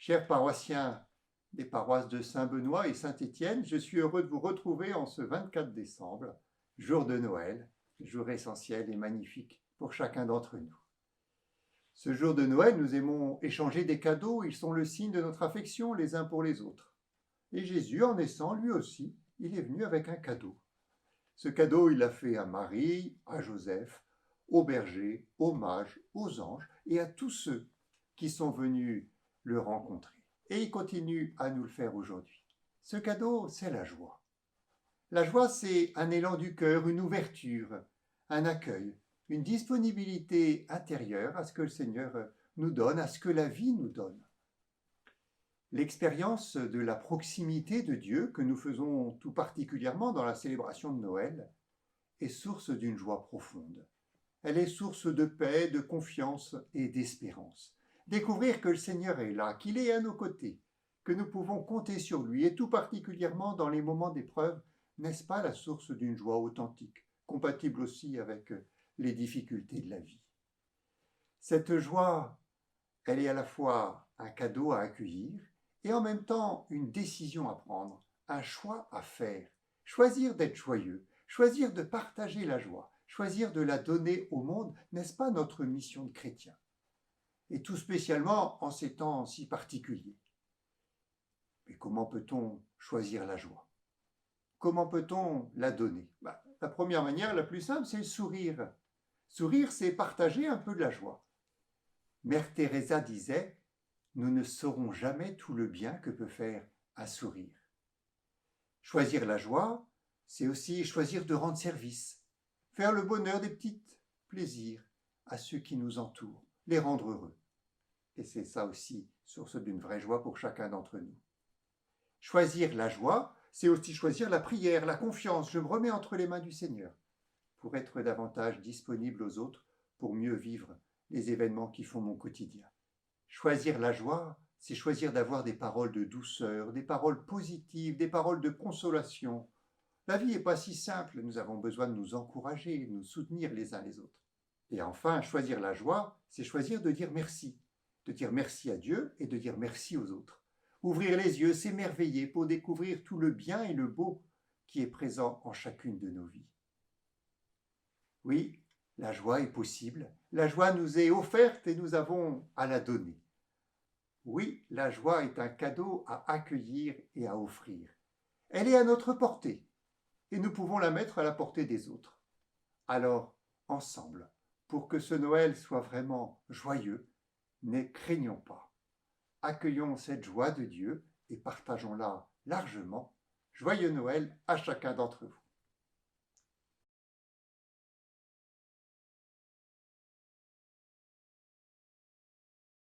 Chers paroissiens des paroisses de Saint-Benoît et Saint-Étienne, je suis heureux de vous retrouver en ce 24 décembre, jour de Noël, jour essentiel et magnifique pour chacun d'entre nous. Ce jour de Noël, nous aimons échanger des cadeaux, ils sont le signe de notre affection les uns pour les autres. Et Jésus, en naissant, lui aussi, il est venu avec un cadeau. Ce cadeau, il l'a fait à Marie, à Joseph, aux bergers, aux mages, aux anges et à tous ceux qui sont venus le rencontrer. Et il continue à nous le faire aujourd'hui. Ce cadeau, c'est la joie. La joie, c'est un élan du cœur, une ouverture, un accueil, une disponibilité intérieure à ce que le Seigneur nous donne, à ce que la vie nous donne. L'expérience de la proximité de Dieu que nous faisons tout particulièrement dans la célébration de Noël est source d'une joie profonde. Elle est source de paix, de confiance et d'espérance. Découvrir que le Seigneur est là, qu'il est à nos côtés, que nous pouvons compter sur lui, et tout particulièrement dans les moments d'épreuve, n'est-ce pas la source d'une joie authentique, compatible aussi avec les difficultés de la vie. Cette joie, elle est à la fois un cadeau à accueillir et en même temps une décision à prendre, un choix à faire. Choisir d'être joyeux, choisir de partager la joie, choisir de la donner au monde, n'est-ce pas notre mission de chrétien? Et tout spécialement en ces temps si particuliers. Mais comment peut-on choisir la joie? Comment peut-on la donner? La première manière, la plus simple, c'est le sourire. Sourire, c'est partager un peu de la joie. Mère Teresa disait, nous ne saurons jamais tout le bien que peut faire un sourire. Choisir la joie, c'est aussi choisir de rendre service, faire le bonheur des petits plaisirs à ceux qui nous entourent, les rendre heureux. Et c'est ça aussi, source d'une vraie joie pour chacun d'entre nous. Choisir la joie, c'est aussi choisir la prière, la confiance. Je me remets entre les mains du Seigneur pour être davantage disponible aux autres, pour mieux vivre les événements qui font mon quotidien. Choisir la joie, c'est choisir d'avoir des paroles de douceur, des paroles positives, des paroles de consolation. La vie n'est pas si simple, nous avons besoin de nous encourager, de nous soutenir les uns les autres. Et enfin, choisir la joie, c'est choisir de dire merci à Dieu et de dire merci aux autres. Ouvrir les yeux, s'émerveiller pour découvrir tout le bien et le beau qui est présent en chacune de nos vies. Oui, la joie est possible, la joie nous est offerte et nous avons à la donner. Oui, la joie est un cadeau à accueillir et à offrir. Elle est à notre portée et nous pouvons la mettre à la portée des autres. Alors, ensemble, pour que ce Noël soit vraiment joyeux, ne craignons pas. Accueillons cette joie de Dieu et partageons-la largement. Joyeux Noël à chacun d'entre vous.